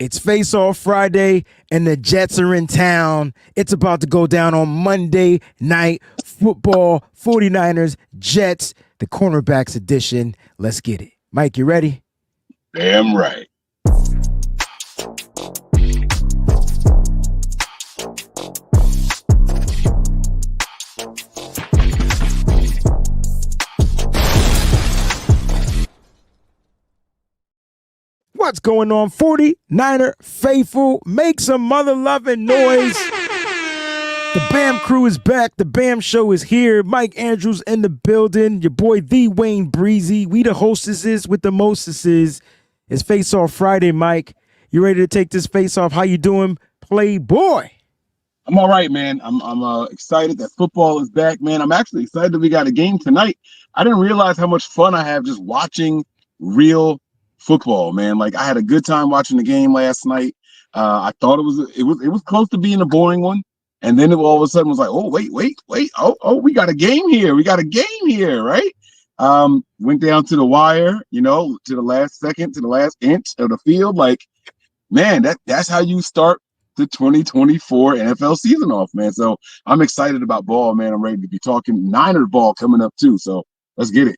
It's Face Off Friday, and the Jets are in town. It's about to go down on Monday Night Football. 49ers, Jets, the cornerbacks edition. Let's get it. Mike, you ready? Damn right. What's going on, 49er faithful? Make some mother-loving noise. The BAM crew is back. The BAM show is here. Mike Andrews in the building. Your boy, the WayneBreezie. We the hostesses with the mostesses. It's Face Off Friday, Mike. You ready to take this face off? How you doing, Playboy? I'm all right, man. I'm excited that football is back, man. I'm actually excited that we got a game tonight. I didn't realize how much fun I have just watching real football, man. Like, I had a good time watching the game last night. I thought it was close to being a boring one, and then it all of a sudden was like, oh wait, oh we got a game here. Right? Went down to the wire, to the last second, to the last inch of the field. Like, man, that's how you start the 2024 NFL season off, man. So I'm excited about ball, man. I'm ready to be talking Niner ball coming up too. So let's get it.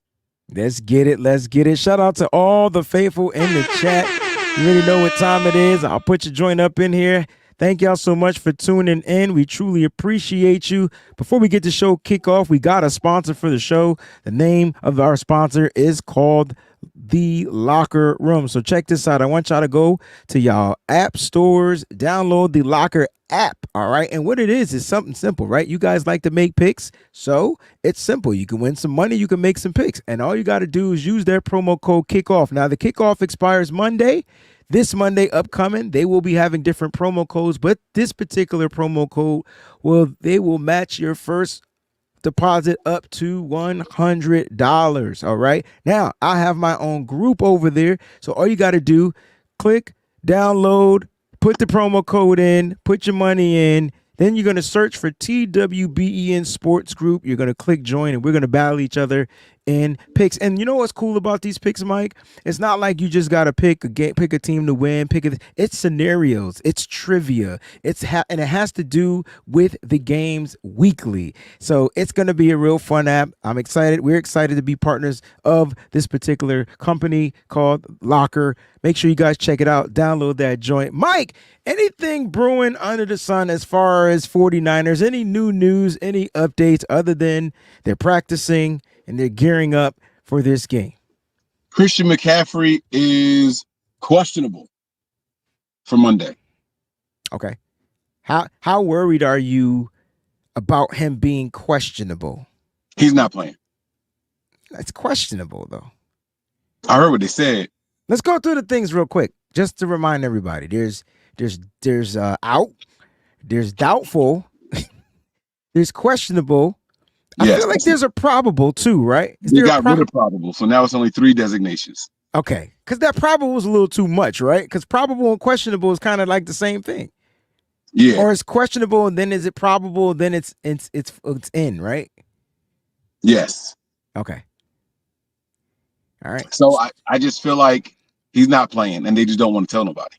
Let's get it. Shout out to all the faithful in the chat. You already know what time it is. I'll put your joint up in here. Thank y'all so much for tuning in. We truly appreciate you. Before we get the show kick off, we got a sponsor for the show. The name of our sponsor is called The Locker Room. So check this out. I want y'all to go to y'all app stores, download the Locker app. All right. And what it is something simple, right? You guys like to make picks. So it's simple. You can win some money. You can make some picks. And all you got to do is use their promo code KICKOFF. Now, the kickoff expires Monday. This Monday upcoming, they will be having different promo codes, but this particular promo code they will match your first deposit up to $100. All right. Now, I have my own group over there. So all you got to do, click, download, put the promo code in, put your money in. Then you're going to search for TWBEN Sports Group. You're going to click join, and we're going to battle each other in picks. And you know what's cool about these picks, Mike? It's not like you just got to pick a team to win. It's scenarios. It's trivia. And it has to do with the games weekly. So it's going to be a real fun app. I'm excited. We're excited to be partners of this particular company called Locker. Make sure you guys check it out. Download that joint. Mike, anything brewing under the sun as far as 49ers? Any new news, any updates other than they're practicing and they're gearing up for this game? Christian McCaffrey is questionable for Monday. Okay. How worried are you about him being questionable? He's not playing. It's questionable, though. I heard what they said. Let's go through the things real quick, just to remind everybody. There's out, there's doubtful, there's questionable. I feel like there's a probable too, right? They got rid of probable, so now it's only 3 designations. Okay, because that probable was a little too much, right? Because probable and questionable is kind of like the same thing. Yeah. Or it's questionable, and then is it probable? Then it's in, right? Yes. Okay. All right. So I just feel like he's not playing, and they just don't want to tell nobody.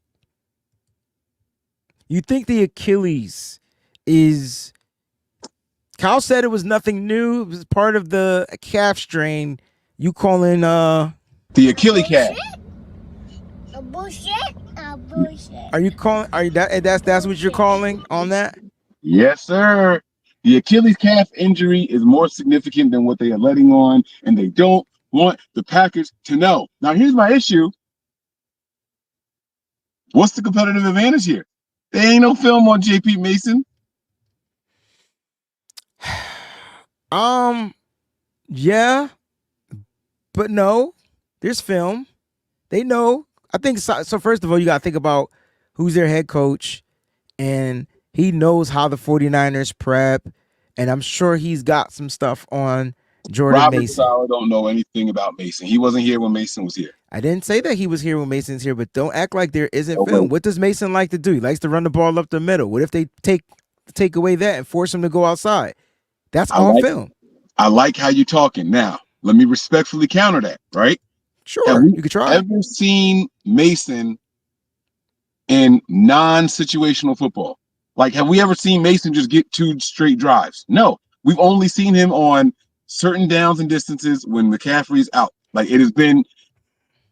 You think the Achilles is... Kyle said it was nothing new. It was part of the calf strain. You calling the Achilles calf? Bullshit. Are you calling? Are you that's what you're calling on that? Yes, sir. The Achilles calf injury is more significant than what they are letting on, and they don't want the Packers to know. Now, here's my issue. What's the competitive advantage here? There ain't no film on JP Mason. Yeah, but no, there's film. They know. I think so. So first of all, you got to think about who's their head coach, and he knows how the 49ers prep, and I'm sure he's got some stuff on Jordan Mason. I don't know anything about Mason. He wasn't here when Mason was here. I didn't say that he was here when Mason's here, but don't act like there isn't film. What does Mason like to do? He likes to run the ball up the middle. What if they take away that and force him to go outside? That's on film. I like how you're talking. Now, let me respectfully counter that, right? Sure, you could try. Ever seen Mason in non-situational football. Like, have we ever seen Mason just get 2 straight drives? No. We've only seen him on certain downs and distances when McCaffrey's out. Like, it has been,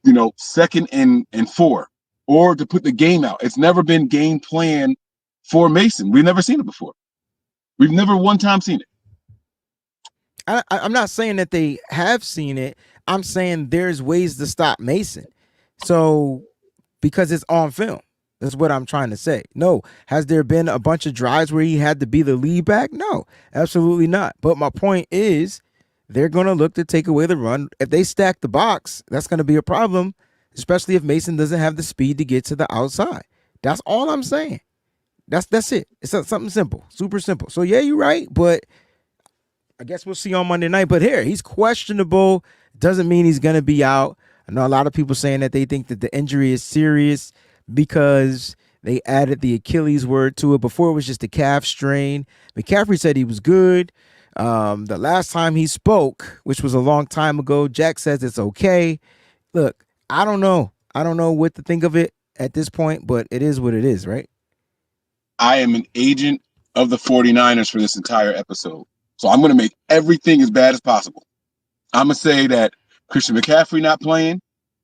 2nd and 4, or to put the game out. It's never been game plan for Mason. We've never seen it before. We've never one time seen it. I'm not saying that they have seen it. I'm saying there's ways to stop Mason. So, because it's on film. That's what I'm trying to say. No. Has there been a bunch of drives where he had to be the lead back? No, absolutely not. But my point is, they're going to look to take away the run. If they stack the box, that's going to be a problem, especially if Mason doesn't have the speed to get to the outside. That's all I'm saying. That's it. It's something simple, super simple. So, yeah, you're right, but I guess we'll see on Monday night. But here, he's questionable. Doesn't mean he's going to be out. I know a lot of people saying that they think that the injury is serious because they added the Achilles word to it. Before it was just a calf strain. McCaffrey said he was good. The last time he spoke, which was a long time ago, Jack says it's okay. Look, I don't know. I don't know what to think of it at this point, but it is what it is, right? I am an agent of the 49ers for this entire episode. So I'm going to make everything as bad as possible. I'm going to say that Christian McCaffrey not playing.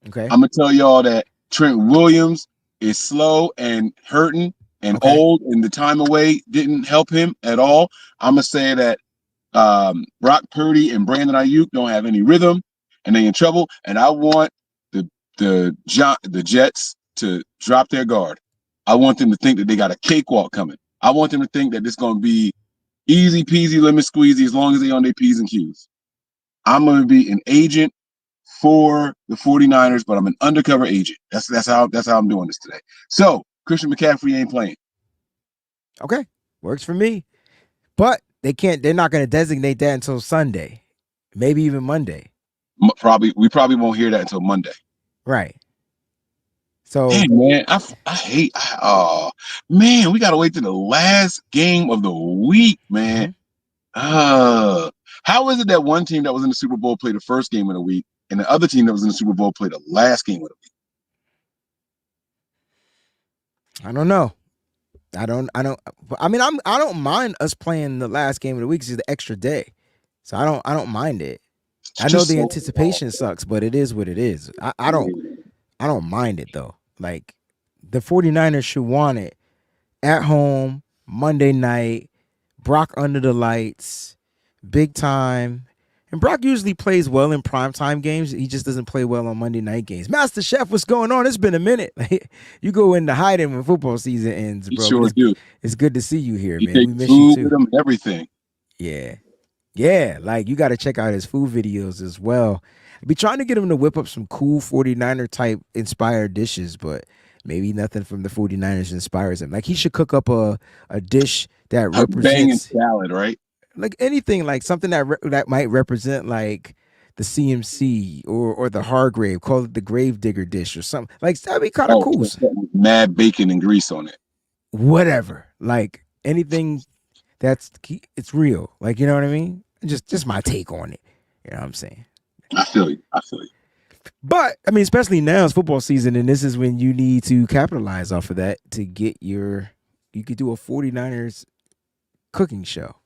Okay. I'm going to tell y'all that Trent Williams is slow and hurting and old, and the time away didn't help him at all. I'm going to say that Brock Purdy and Brandon Ayuk don't have any rhythm, and they in trouble. And I want the Jets to drop their guard. I want them to think that they got a cakewalk coming. I want them to think that it's going to be easy peasy, lemon squeezy, as long as they on their P's and Q's. I'm going to be an agent for the 49ers, but I'm an undercover agent. That's how I'm doing this today. So Christian McCaffrey ain't playing. Okay, works for me. But they're not going to designate that until Sunday, maybe even Monday. We probably won't hear that until Monday. Right. So, hey man, I hate. Man, we gotta wait to the last game of the week, man. Mm-hmm. How is it that one team that was in the Super Bowl played the first game of the week, and the other team that was in the Super Bowl played the last game of the week? I don't know. I don't mind us playing the last game of the week. It's the extra day, so I don't mind it. I know the anticipation sucks, but it is what it is. I don't mind it though. Like, the 49ers should want it at home, Monday night, Brock under the lights, big time. And Brock usually plays well in primetime games. He just doesn't play well on Monday night games. Master Chef, what's going on? It's been a minute. You go into hiding when football season ends, bro. Sure do. It's good to see you here, man. We miss you too. With him, everything. Yeah. Yeah, like, you got to check out his food videos as well. I'd be trying to get him to whip up some cool 49er type inspired dishes, but maybe nothing from the 49ers inspires him. Like, he should cook up a dish that represents banging salad, right? Like anything, like something that might represent like the CMC or the Hargrave. Call it the Gravedigger dish or something. Like, that'd be kind of cool. Mad bacon and grease on it. Whatever. Like, anything it's real. Like, you know what I mean? Just my take on it. You know what I'm saying? I feel you. But I mean, especially now it's football season, and this is when you need to capitalize off of that to get you could do a 49ers cooking show.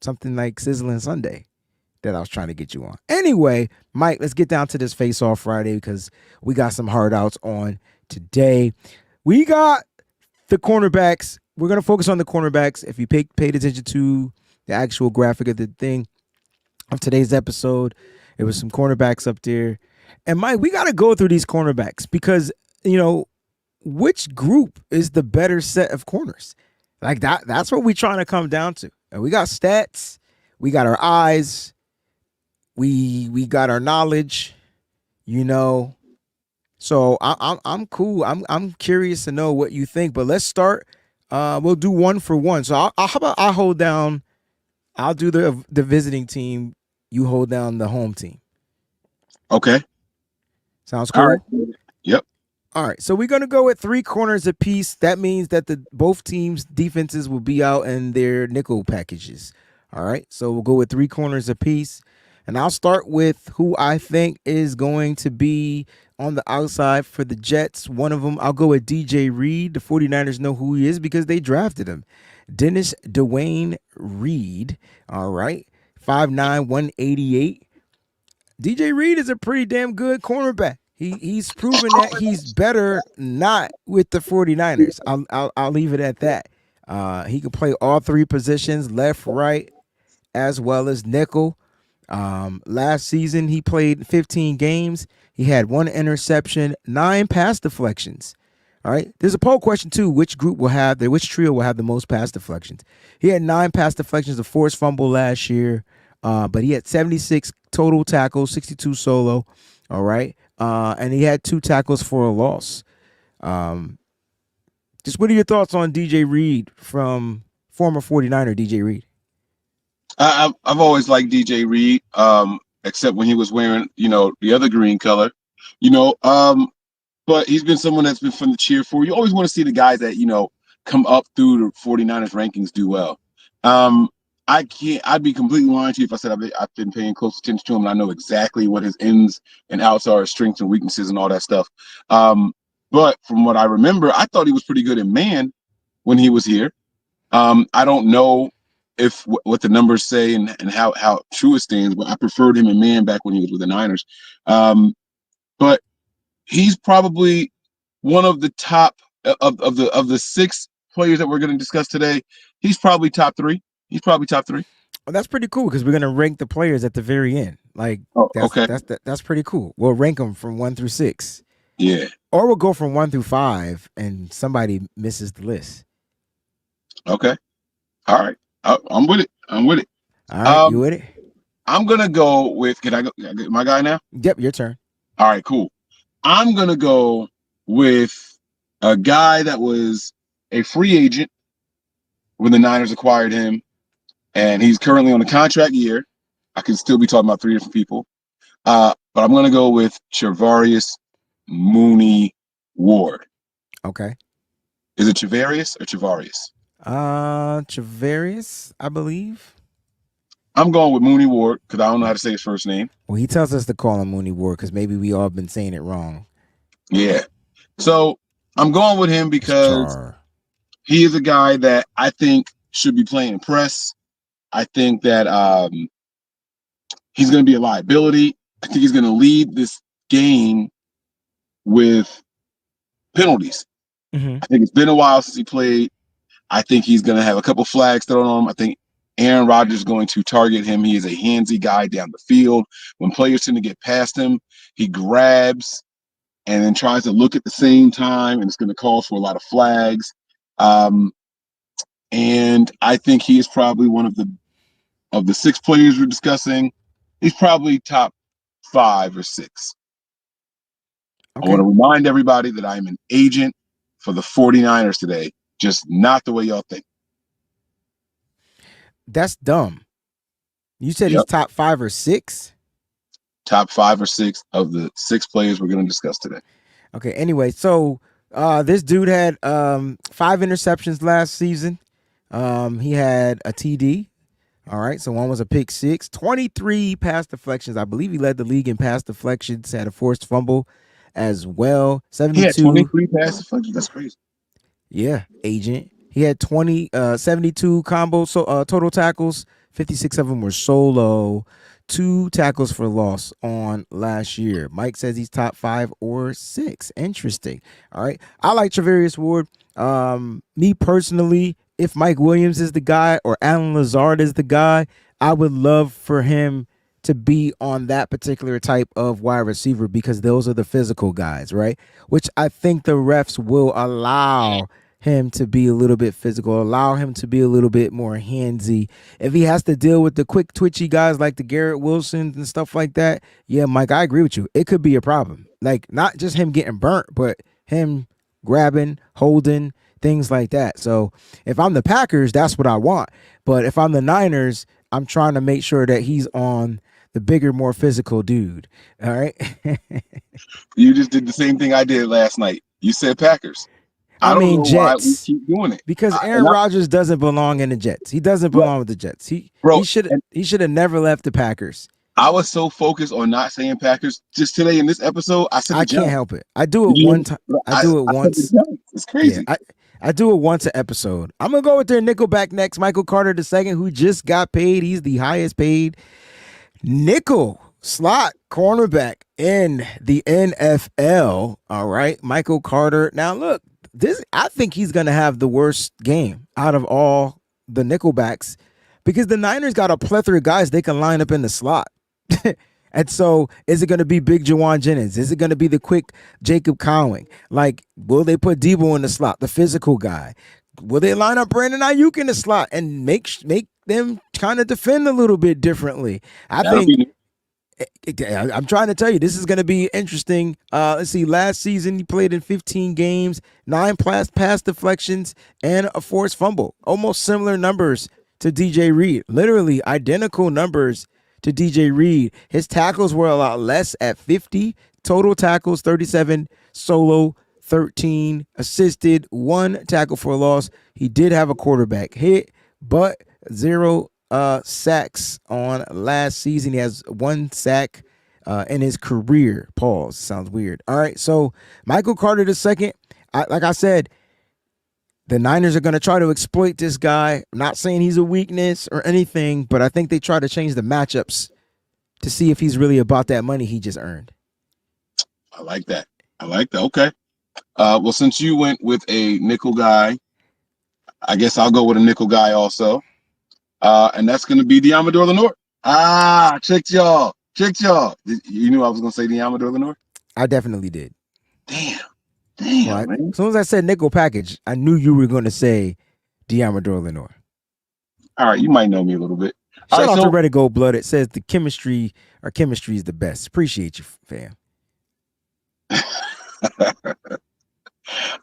Something like Sizzling Sunday that I was trying to get you on. Anyway, Mike, let's get down to this face-off Friday because we got some hard outs on today. We got the cornerbacks. We're going to focus on the cornerbacks. If you paid attention to the actual graphic of the thing of today's episode, there was some cornerbacks up there. And Mike, we got to go through these cornerbacks because, which group is the better set of corners? Like, that's what we're trying to come down to. And we got stats, we got our eyes, we got our knowledge, So I'm cool. I'm curious to know what you think. But let's start. We'll do one for one. So how about I hold down? I'll do the visiting team. You hold down the home team. Okay. Sounds cool. All right. Yep. All right. So we're gonna go with 3 corners apiece. That means that both teams' defenses will be out in their nickel packages. All right. So we'll go with 3 corners apiece. And I'll start with who I think is going to be on the outside for the Jets. One of them, I'll go with DJ Reed. The 49ers know who he is because they drafted him. Dennis Dwayne Reed. All right. 5'9", 188. DJ Reed is a pretty damn good cornerback. He's proven that he's better not with the 49ers. I'll leave it at that. He can play all three positions, left, right, as well as nickel. Last season he played 15 games. He had 1 interception, 9 pass deflections. All right. There's a poll question too. Which trio will have the most pass deflections? He had 9 pass deflections, a forced fumble last year. But he had 76 total tackles, 62 solo. All right. And he had 2 tackles for a loss. Just what are your thoughts on DJ Reed from former 49er DJ Reed? I've always liked DJ Reed, except when he was wearing, the other green color, but he's been someone that's been fun to cheer for. You always want to see the guys that, come up through the 49ers rankings do well. I'd be completely lying to you if I said I've been paying close attention to him and I know exactly what his ins and outs are, his strengths and weaknesses and all that stuff. But from what I remember, I thought he was pretty good in man when he was here. I don't know if what the numbers say and how true it stands, but I preferred him in man back when he was with the Niners. But he's probably one of the top of the 6 players that we're going to discuss today. He's probably top 3. Well, that's pretty cool because we're gonna rank the players at the very end. Like, that's pretty cool. We'll rank them from 1 through 6. Yeah. Or we'll go from 1 through 5, and somebody misses the list. Okay. All right. I'm with it. All right, you with it? I'm gonna go with. Can I get my guy now? Yep, your turn. All right, cool. I'm gonna go with a guy that was a free agent when the Niners acquired him. And he's currently on a contract year. I can still be talking about 3 different people. But I'm going to go with Charvarius Mooney Ward. Okay. Is it Charvarius or Charvarius? Charvarius, I believe. I'm going with Mooney Ward because I don't know how to say his first name. Well, he tells us to call him Mooney Ward because maybe we all been saying it wrong. Yeah. So I'm going with him because he is a guy that I think should be playing press. I think that he's going to be a liability. I think he's going to lead this game with penalties. Mm-hmm. I think it's been a while since he played. I think he's going to have a couple flags thrown on him. I think Aaron Rodgers is going to target him. He is a handsy guy down the field. When players tend to get past him, he grabs and then tries to look at the same time, and it's going to cause for a lot of flags. And I think he is probably one of the 6 players we're discussing. He's probably top 5 or 6. Okay. I want to remind everybody that I'm an agent for the 49ers today, just not the way y'all think. That's dumb. You said he's top 5 or 6? Top 5 or 6 of the 6 players we're going to discuss today. Okay, anyway, so this dude had 5 interceptions last season. He had a TD. All right, so 1 was a pick 6, 23 pass deflections. I believe he led the league in pass deflections, had a forced fumble as well. 72. He had 23 pass deflections. That's crazy. Yeah, agent. He had 72 total tackles. 56 of them were solo. 2 tackles for loss on last year. Mike says he's top 5 or 6. Interesting. All right. I like Charvarius Ward. Me personally, if Mike Williams is the guy or Alan Lazard is the guy, I would love for him to be on that particular type of wide receiver because those are the physical guys, right? Which I think the refs will allow him to be a little bit physical, allow him to be a little bit more handsy. If he has to deal with the quick twitchy guys like the Garrett Wilsons and stuff like that, yeah, Mike, I agree with you. It could be a problem. Like not just him getting burnt, but him grabbing, holding, things like that. So if I'm the Packers, that's what I want. But if I'm the Niners, I'm trying to make sure that he's on the bigger, more physical dude. All right. You just did the same thing I did last night. You said Packers. I don't mean know Jets. why we keep doing it. Because Aaron Rodgers doesn't belong in the Jets. He doesn't belong with the Jets. He should have never left the Packers. I was so focused on not saying Packers. Just today in this episode, I said the I can't Giants. help it. I do it You one know, time. but I do it I said the once. Giants. It's Yeah, crazy. I do it once an episode. I'm gonna go with their nickelback next. Michael Carter II, who just got paid. He's the highest paid nickel slot cornerback in the NFL. All right, Michael Carter. Now look, I think he's gonna have the worst game out of all the nickelbacks because the Niners got a plethora of guys they can line up in the slot. And so, is it going to be Big Jawan Jennings? Is it going to be the quick Jacob Cowing? Like, will they put Debo in the slot, the physical guy? Will they line up Brandon Ayuk in the slot and make them kind of defend a little bit differently? I That'll think be I'm trying to tell you, this is going to be interesting. Let's see. Last season, he played in 15 games, 9 pass deflections, and a forced fumble. Almost similar numbers to DJ Reed. Literally identical numbers to DJ Reed. His tackles were a lot less at 50. Total tackles, 37. Solo, 13. Assisted, 1 tackle for a loss. He did have a quarterback hit, but 0 sacks on last season. He has 1 sack in his career. Pause. Sounds weird. All right. So Michael Carter II, like I said, the Niners are going to try to exploit this guy. I'm not saying he's a weakness or anything, but I think they try to change the matchups to see if he's really about that money he just earned. I like that. Okay. Well, since you went with a nickel guy, I guess I'll go with a nickel guy also. And that's going to be Diamador Lenore. Tricked y'all. You knew I was going to say Diamador Lenore? I definitely did. Damn, Well, man. as soon as I said nickel package, I knew you were going to say Diamador Lenore. All right, you might know me a little bit. Shout out to Red and Gold Blood. It says our chemistry is the best. Appreciate you, fam.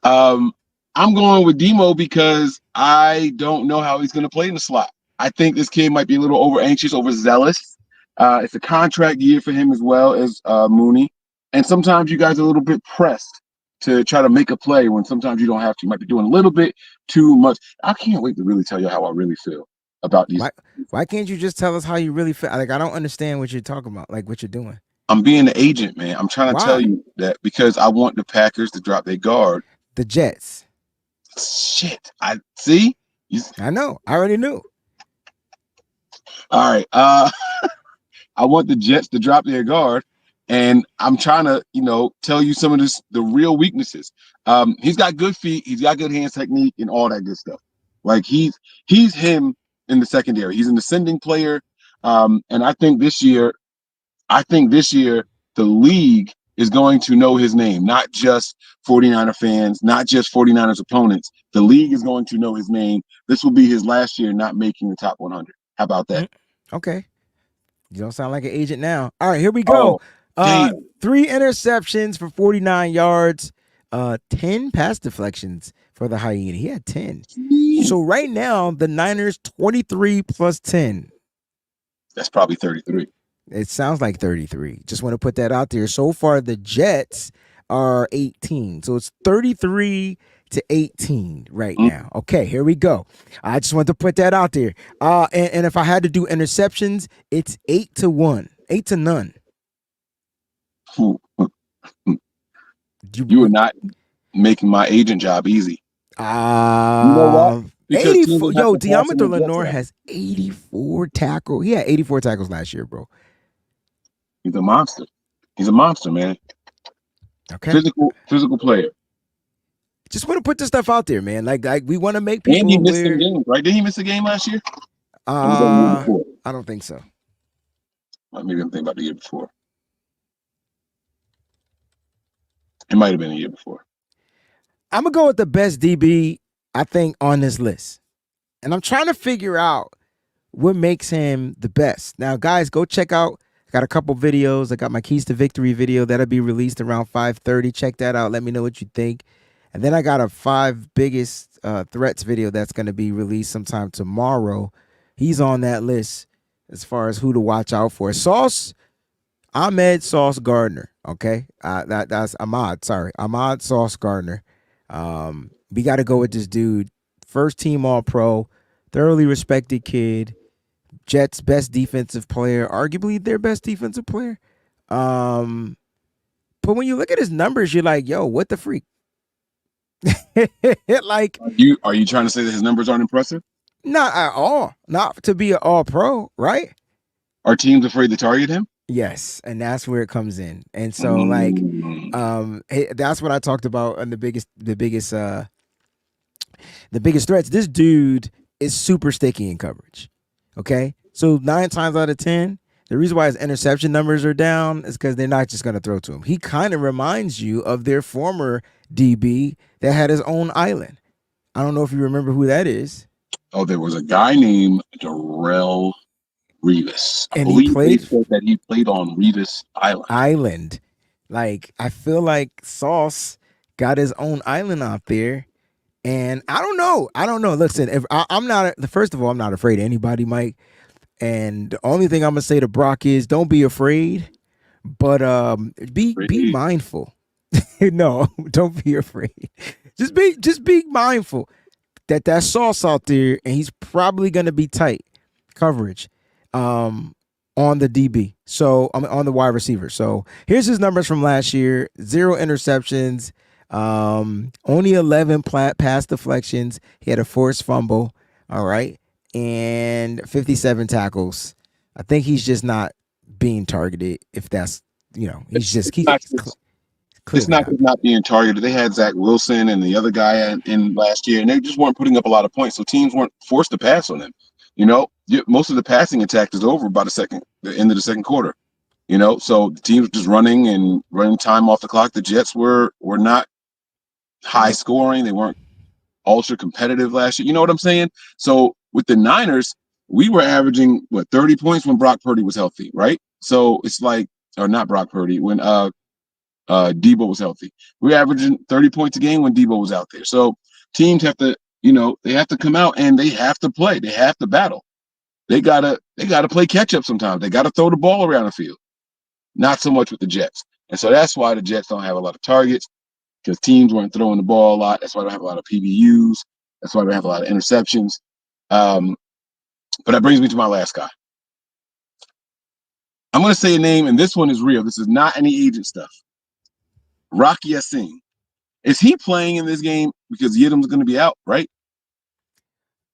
I'm going with Demo because I don't know how he's going to play in the slot. I think this kid might be a little over anxious, overzealous. It's a contract year for him as well as Mooney. And sometimes you guys are a little bit pressed to try to make a play when sometimes you don't have to. You might be doing a little bit too much. I can't wait to really tell you how I really feel about these. Why can't you just tell us how you really feel? Like, I don't understand what you're talking about, like what you're doing. I'm being the agent, man. I'm trying to tell you that because I want the Packers to drop their guard. The Jets. Shit. I see. I know. I already knew. All right. I want the Jets to drop their guard, and I'm trying to, tell you some of the real weaknesses. He's got good feet, he's got good hands technique, and all that good stuff. Like he's him in the secondary. He's an ascending player, and I think this year the league is going to know his name, not just 49er fans, not just 49ers opponents. The league is going to know his name. This will be his last year not making the top 100. How about that? Okay. You don't sound like an agent now. All right, here we go. 3 interceptions for 49 yards, 10 pass deflections for the Hyena. He had 10. So right now, the Niners 23 plus 10. That's probably 33. It sounds like 33. Just want to put that out there. So far, the Jets are 18. So it's 33 to 18 right now. Okay, here we go. I just want to put that out there. And if I had to do interceptions, it's 8 to 1, 8 to none. You are not making my agent job easy. You know what? 84. Yo, Diamador Lenore has 84 tackles. He had 84 tackles last year, bro. He's a monster. He's a monster, man. Okay. Physical player. Just want to put this stuff out there, man. Like we want to make people. And he missed some games, right? Did he miss a game last year? I don't think so. Well, maybe I'm thinking about the year before. It might have been a year before. I'm gonna go with the best DB I think on this list, and I'm trying to figure out what makes him the best. Now, guys, go check out. I got a couple videos. I got my Keys to Victory video that'll be released around 5:30. Check that out. Let me know what you think. And then I got a 5 biggest threats video that's going to be released sometime tomorrow. He's on that list as far as who to watch out for. Ahmed Sauce Gardner. Okay, that's Ahmad. Sorry, Ahmad Sauce Gardner. We got to go with this dude. First team All-Pro, thoroughly respected kid. Jets' best defensive player, arguably their best defensive player. But when you look at his numbers, you're like, yo, what the freak? Like, Are you trying to say that his numbers aren't impressive? not at all. Not to be an all pro, right? Are teams afraid to target him? Yes, and that's where it comes in. And so like that's what I talked about on the biggest threats. This dude is super sticky in coverage. Okay? So 9 times out of 10, the reason why his interception numbers are down is because they're not just going to throw to him. He kind of reminds you of their former DB that had his own island. I don't know if you remember who that is. Oh, there was a guy named Darrell Revis. I And he believe they played said that he played on Revis Island. Like, I feel like Sauce got his own island out there. And I don't know. Listen, if I'm not, first of all, I'm not afraid of anybody, Mike. And the only thing I'm gonna say to Brock is, don't be afraid, but be mindful. No, don't be afraid. Just be mindful that Sauce out there, and he's probably gonna be tight coverage on the DB. So I'm on the wide receiver. So here's his numbers from last year: 0 interceptions. Only 11 pass deflections. He had a forced fumble. All right. And 57 tackles. I think he's just not being targeted. If that's, he's It's not being targeted. They had Zach Wilson and the other guy in last year, and they just weren't putting up a lot of points. So teams weren't forced to pass on him. Most of the passing attack is over by the end of the second quarter. So the teams were just running time off the clock. The Jets were not high scoring. They weren't ultra competitive last year. You know what I'm saying? So with the Niners, we were averaging 30 points when Brock Purdy was healthy, right? So it's like, or not Brock Purdy, when Debo was healthy. We were averaging 30 points a game when Debo was out there. So teams have to, they have to come out and they have to play. They have to battle. They gotta play catch up sometimes. They gotta throw the ball around the field. Not so much with the Jets. And so that's why the Jets don't have a lot of targets, because teams weren't throwing the ball a lot. That's why they don't have a lot of PBUs. That's why they have a lot of interceptions. But that brings me to my last guy. I'm going to say a name, and this one is real. This is not any agent stuff. Rocky Yassin. Is he playing in this game because Yiadom's going to be out, right?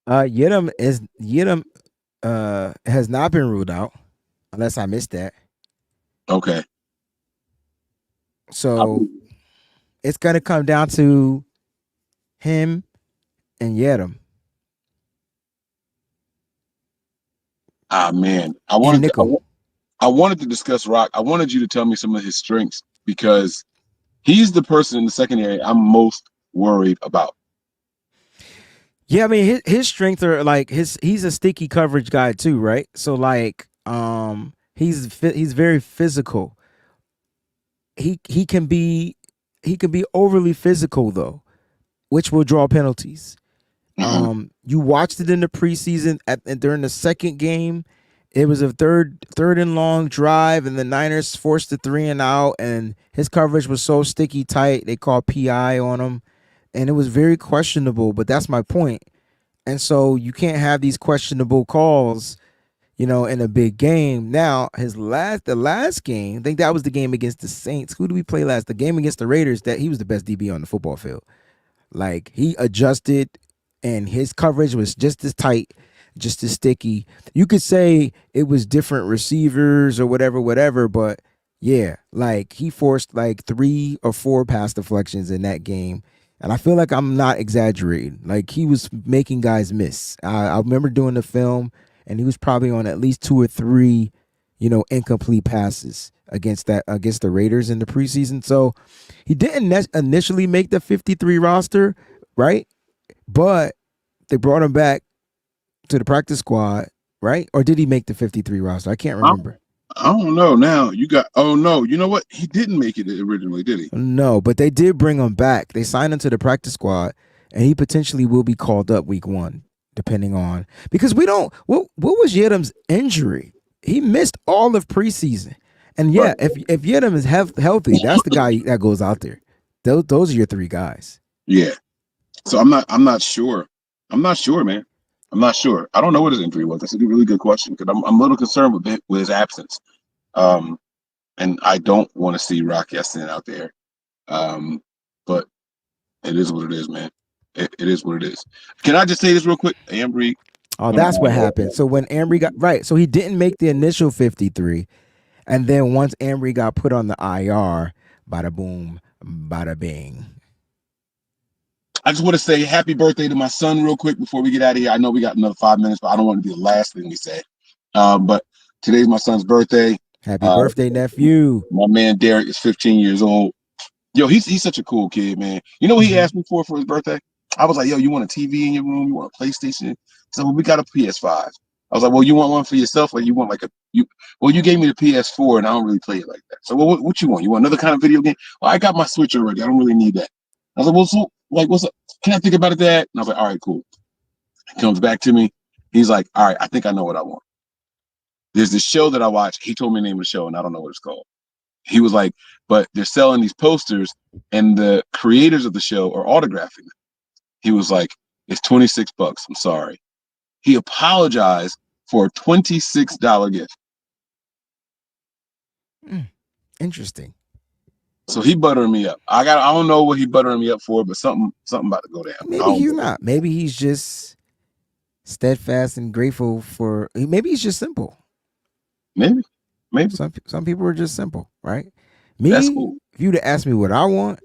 Yiadom has not been ruled out, unless I missed that. Okay. So it's going to come down to him and Yiadom. Ah, man. I wanted to discuss Rock. I wanted you to tell me some of his strengths, because he's the person in the secondary I'm most worried about. Yeah, I mean his strengths are like he's a sticky coverage guy too, right? So like he's very physical. He can be overly physical though, which will draw penalties. You watched it in the preseason during the second game. It was a third and long drive, and the Niners forced the 3 and out, and his coverage was so sticky tight they called PI on him, and it was very questionable. But that's my point. And so you can't have these questionable calls, in a big game. Now the last game, I think that was the game against the Saints. Who did we play last? The game against the Raiders. That he was the best DB on the football field. Like, he adjusted, and his coverage was just as tight, just as sticky. You could say it was different receivers or whatever, but yeah, like he forced like 3 or 4 pass deflections in that game. And I feel like I'm not exaggerating. Like, he was making guys miss. I remember doing the film, and he was probably on at least 2 or 3, incomplete passes against the Raiders in the preseason. So he didn't initially make the 53 roster, right? But they brought him back to the practice squad, right? Or did he make the 53 roster? I can't remember. I don't know. Now you know what? He didn't make it originally, did he? No, but they did bring him back. They signed him to the practice squad, and he potentially will be called up week 1, depending on, because we don't. What was Yiadom's injury? He missed all of preseason, and yeah, if Yiadom is healthy, that's the guy that goes out there. Those are your 3 guys. Yeah. So I'm not sure. I'm not sure, man. I'm not sure. I don't know what his injury was. That's a really good question because I'm a little concerned with his absence. And I don't want to see Rock Ya-Sin out there. But it is what it is, man. It is what it is. Can I just say this real quick? Ambry. Oh, that's what happened. So when Ambry got right, so he didn't make the initial 53, and then once Ambry got put on the IR, bada boom, bada bing. I just want to say happy birthday to my son real quick before we get out of here. I know we got another 5 minutes, but I don't want to be the last thing we say. But today's my son's birthday. Happy birthday, nephew. My man Derek is 15 years old. Yo, he's such a cool kid, man. You know what he asked me for his birthday? I was like, yo, you want a TV in your room? You want a PlayStation? So well, we got a PS5. I was like, well, you want one for yourself? Like you want like you gave me the PS4 and I don't really play it like that. So what you want? You want another kind of video game? Well, I got my Switch already. I don't really need that. I was like, well, so like what's up? Can I think about it, Dad? And I was like, all right, cool. He comes back to me. He's like, all right, I think I know what I want. There's this show that I watch. He told me the name of the show and I don't know what it's called. He was like, but they're selling these posters and the creators of the show are autographing them. He was like, it's $26. I'm sorry. He apologized for a $26 gift. Interesting. So he buttering me up. I don't know what he buttering me up for, but something about to go down. Maybe he's not. Maybe he's just steadfast and grateful for. Maybe he's just simple. Maybe. Some people are just simple, right? Me, that's cool. If you'd have asked me what I would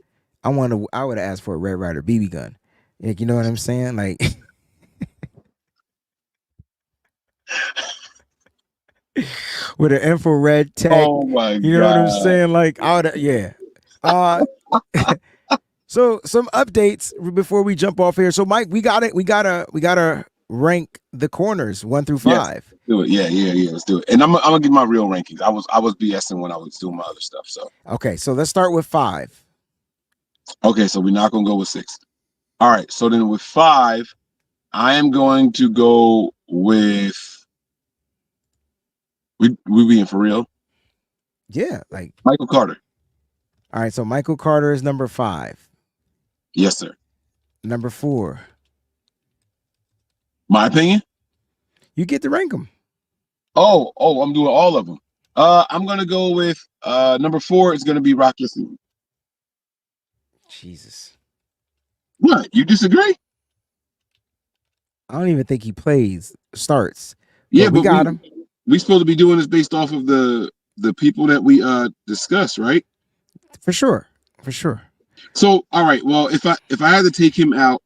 have asked for a Red Ryder BB gun. Like, you know what I'm saying? Like with an infrared tech. Oh my God. You know what I'm saying? Like I would, yeah. So some updates before we jump off here. So Mike, we gotta rank the corners 1 through 5. Yes, do it. Yeah. Let's do it. And I'm gonna give my real rankings. I was BSing when I was doing my other stuff. So okay, so let's start with 5. Okay, so we're not gonna go with 6. All right, so then with 5, I am going to go with we being for real. Yeah, like Michael Carter. All right, so Michael Carter is number 5. Yes, sir. Number 4. My opinion? You get to rank them. Oh, I'm doing all of them. I'm gonna go with number 4 is gonna be Rock Ya-Sin. Jesus. What? You disagree? I don't even think he starts. Yeah, but we got him. We supposed to be doing this based off of the people that we discussed, right? For sure. So, all right. Well, if I had to take him out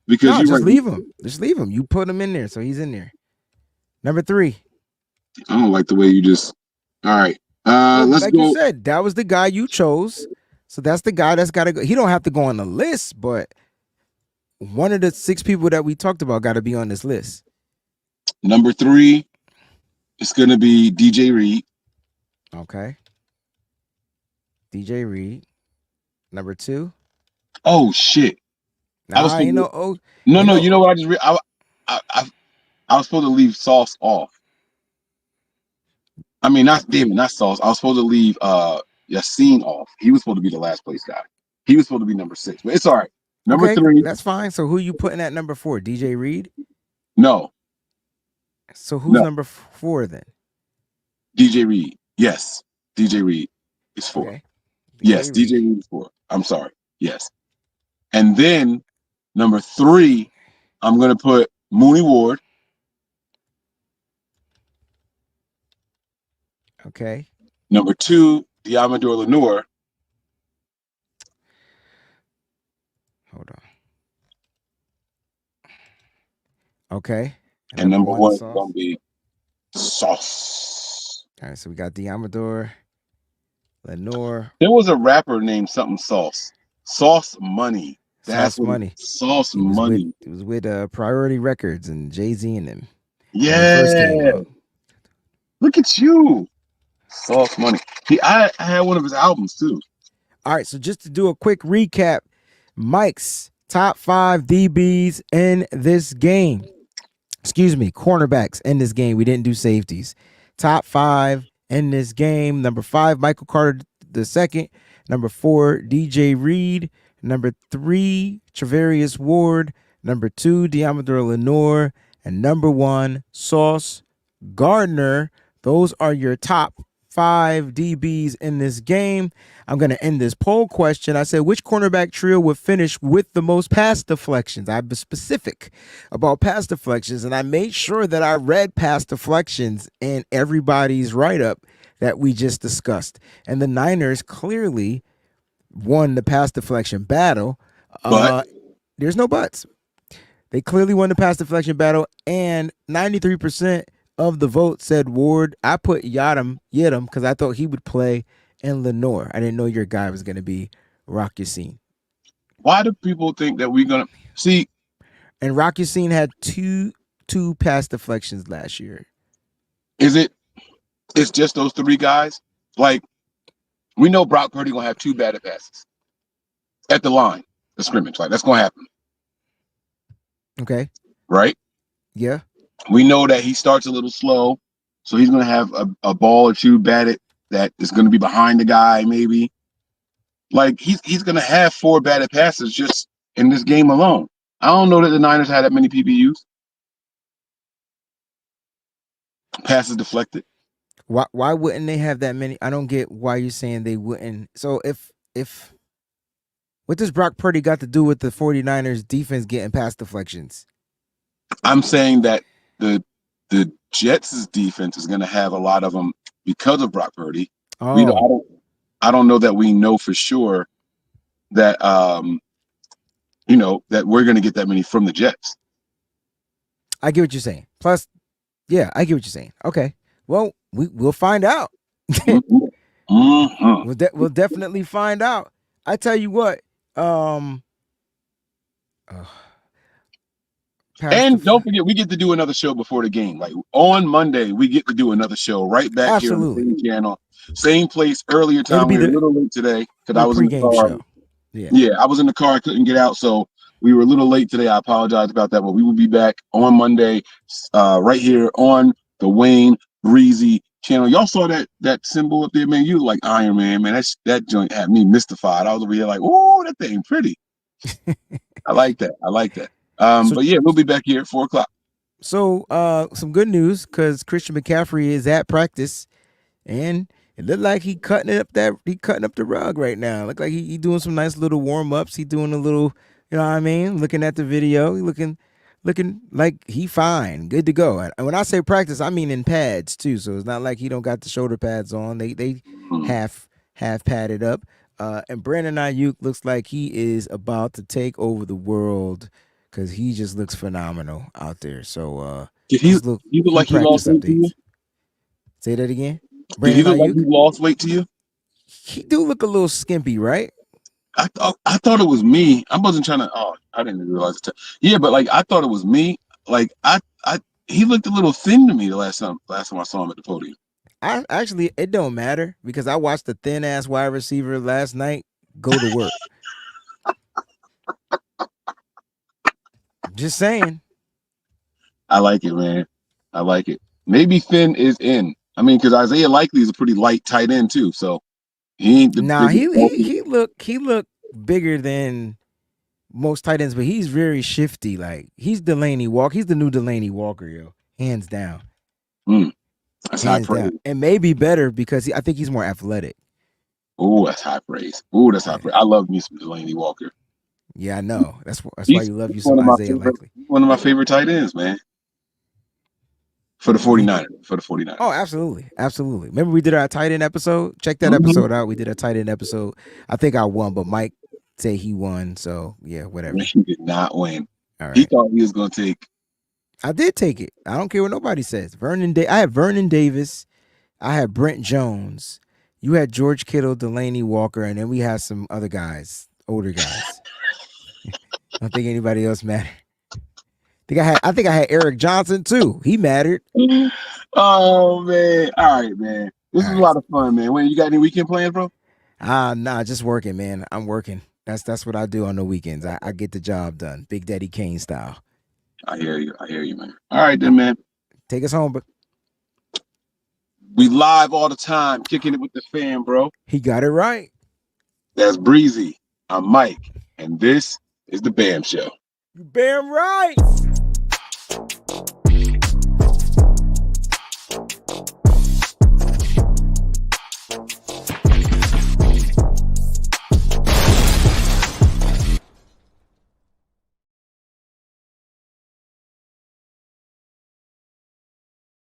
because just leave him. Just leave him. You put him in there, so he's in there. Number 3. I don't like the way you just. All right. Let's like go. You said, that was the guy you chose, so that's the guy that's got to go. He don't have to go on the list, but one of the 6 people that we talked about got to be on this list. Number 3 is going to be DJ Reed. Okay. DJ Reed. Number 2. Oh shit! Nah, No. You know what? I was supposed to leave Sauce off. I mean, not Sauce. I was supposed to leave Ya-Sin off. He was supposed to be the last place guy. He was supposed to be number 6, but it's all right. Number 3. That's fine. So who you putting at number 4? DJ Reed? No. So who's number 4 then? DJ Reed. Yes. DJ Reed is 4. Okay. Yes, DJ Reed is 4. I'm sorry. Yes. And then number 3, I'm gonna put Mooney Ward. Okay. Number 2, Diamador Lenore. Hold on. Okay. And number 1 is gonna be Sauce. All right, so we got Diamador Lenore. There was a rapper named something Sauce. Sauce Money. Sauce Money. Sauce Money. It was with Priority Records and Jay-Z and them. Yeah. Look at you. Sauce Money. I had one of his albums too. All right, so just to do a quick recap, Mike's top 5 DBs in this game. Excuse me, cornerbacks in this game. We didn't do safeties. Top 5 in this game. Number 5, Michael Carter II. Number 4, DJ Reed. Number 3, Travarius Ward. Number 2, Diamador Lenore. and number 1, Sauce Gardner. Those are your top 5 DBs in this game. I'm going to end this poll question. I said, which cornerback trio would finish with the most pass deflections? I was specific about pass deflections, and I made sure that I read pass deflections in everybody's write-up that we just discussed. And the Niners clearly won the pass deflection battle. But There's no buts. They clearly won the pass deflection battle, and 93% of the vote said Ward. I put Yiadom because I thought he would play in Lenore. I didn't know your guy was going to be Rock Yassin. why do people think that we're gonna see? And Rock Yassin had two pass deflections last year. It's just those 3 guys? Like, we know Brock Purdy gonna have 2 batted passes at the line, the scrimmage. Like, that's gonna happen, Okay. right? Yeah. We know that he starts a little slow, so he's gonna have a ball or 2 batted that is gonna be behind the guy, maybe. Like, he's gonna have 4 batted passes just in this game alone. I don't know that the Niners had that many PBUs. Passes deflected. Why wouldn't they have that many? I don't get why you're saying they wouldn't. So if what does Brock Purdy got to do with the 49ers defense getting pass deflections? I'm saying that the Jets' defense is gonna have a lot of them because of Brock Purdy. Oh, I don't know that we know for sure that that we're gonna get that many from the Jets. I get what you're saying. Plus, yeah, I get what you're saying. Okay. Well, we'll find out. Mm-hmm. We'll definitely find out. I tell you what. And don't forget, we get to do another show before the game. Like on Monday, we get to do another show right back here on the same channel, same place, earlier time. It'll be We were a little late today because I was in the pregame car. show. Yeah, I was in the car. I couldn't get out, so we were a little late today. I apologize about that, but we will be back on Monday, right here on the WayneBreezie channel. Y'all saw that symbol up there, man. You look like Iron Man, man. That joint had me mystified. I was over here like, oh, that thing pretty. I like that. But yeah, we'll be back here at 4 o'clock. So some good news because Christian McCaffrey is at practice, and it looked like he cutting up the rug right now. Look like he doing some nice little warm ups. He doing a little, you know what I mean? Looking at the video, he looking like he fine, good to go. And when I say practice, I mean in pads too. So it's not like he don't got the shoulder pads on. They half padded up. And Brandon Ayuk looks like he is about to take over the world because he just looks phenomenal out there. So Did he look like he lost weight to you? Say that again. Did he look like he lost weight to you? He do look a little skimpy, right? I thought it was me. I wasn't trying to. Oh, I didn't realize it. Yeah, but like I thought it was me. Like he looked a little thin to me the last time I saw him at the podium. It don't matter because I watched the thin ass wide receiver last night go to work. Just saying. I like it, man. I like it. Maybe Finn is in. I mean, because Isaiah Likely is a pretty light tight end too. So he ain't the he look bigger than most tight ends, but he's very shifty. Like he's Delaney Walker. He's the new Delaney Walker, yo. Hands down. That's high praise. And maybe better because I think he's more athletic. Oh, that's high praise. Oh, that's high praise. I love me some Delaney Walker. Yeah, I know. That's why you love you some Isaiah Likely. One of my favorite tight ends, man. For the 49ers. Oh, absolutely. Absolutely. Remember we did our tight end episode? Check that episode out. We did a tight end episode. I think I won, but Mike said he won. So, yeah, whatever. He did not win. All right. He thought he was going to take. I did take it. I don't care what nobody says. I had Vernon Davis. I had Brent Jones. You had George Kittle, Delaney Walker, and then we had some other guys, older guys. I don't think anybody else mattered. I think I had Eric Johnson too. He mattered. Oh man! All right, man. This is a lot of fun, man. When you got any weekend plans, bro? Nah, just working, man. I'm working. That's what I do on the weekends. I get the job done, Big Daddy Kane style. I hear you, man. All right, then, man. Take us home, but we live all the time, kicking it with the fam, bro. He got it right. That's Breezie. I'm Mike, and this is the Bam Show. You Bam right.